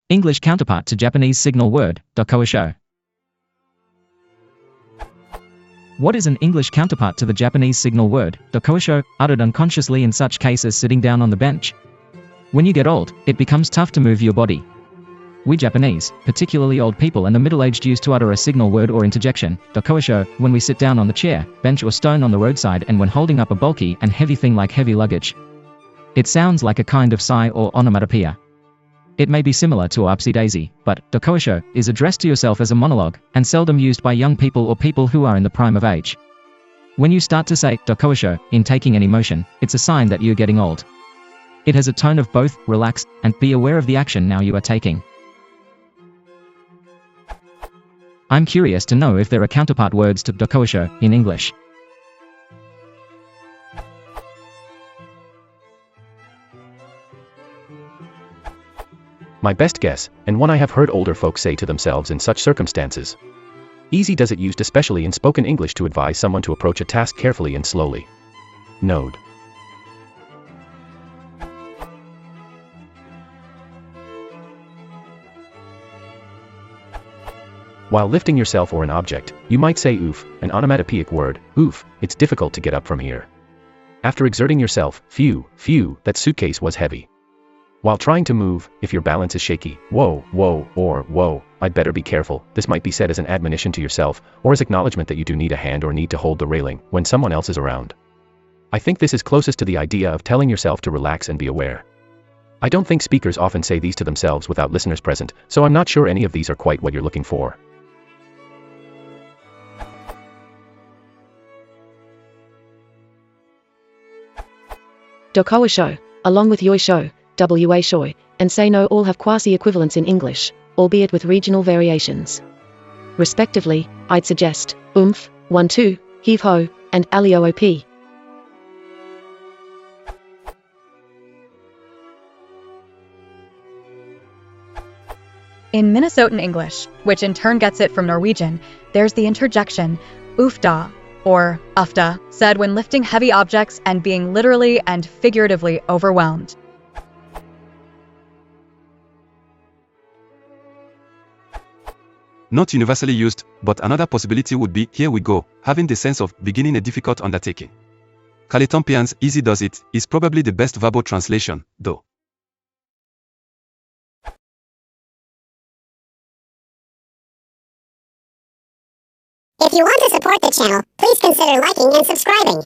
English counterpart to Japanese signal word, Dokkoisho. What is an English counterpart to the Japanese signal word, Dokkoisho, uttered unconsciously in such cases sitting down on the bench? When you get old, it becomes tough to move your body. We Japanese, particularly old people and the middle-aged, used to utter a signal word or interjection, Dokkoisho, when we sit down on the chair, bench or stone on the roadside and when holding up a bulky and heavy thing like heavy luggage. It sounds like a kind of sigh or onomatopoeia. It may be similar to upsy-daisy, but Dokkoisho is addressed to yourself as a monologue, and seldom used by young people or people who are in the prime of age. When you start to say Dokkoisho in taking any motion, it's a sign that you're getting old. It has a tone of both relax and be aware of the action now you are taking. I'm curious to know if there are counterpart words to Dokkoisho in English. My best guess, and one I have heard older folks say to themselves in such circumstances. Easy does it used especially in spoken English to advise someone to approach a task carefully and slowly. Node. While lifting yourself or an object, you might say oof, an onomatopoeic word, oof, it's difficult to get up from here. After exerting yourself, phew, that suitcase was heavy. While trying to move, if your balance is shaky, whoa, or whoa, I'd better be careful. This might be said as an admonition to yourself, or as acknowledgement that you do need a hand or need to hold the railing when someone else is around. I think this is closest to the idea of telling yourself to relax and be aware. I don't think speakers often say these to themselves without listeners present, so I'm not sure any of these are quite what you're looking for. Dokkoisho, along with yoisho, wa-shoi, and say no all have quasi-equivalents in English, albeit with regional variations. Respectively, I'd suggest, oomph, 1-2, heave-ho, and ali-oop. In Minnesotan English, which in turn gets it from Norwegian, there's the interjection, oofda, or ufda, said when lifting heavy objects and being literally and figuratively overwhelmed. Not universally used, but another possibility would be here we go, having the sense of beginning a difficult undertaking. Caletompian's easy does it is probably the best verbal translation, though. If you want to support the channel, please consider liking and subscribing.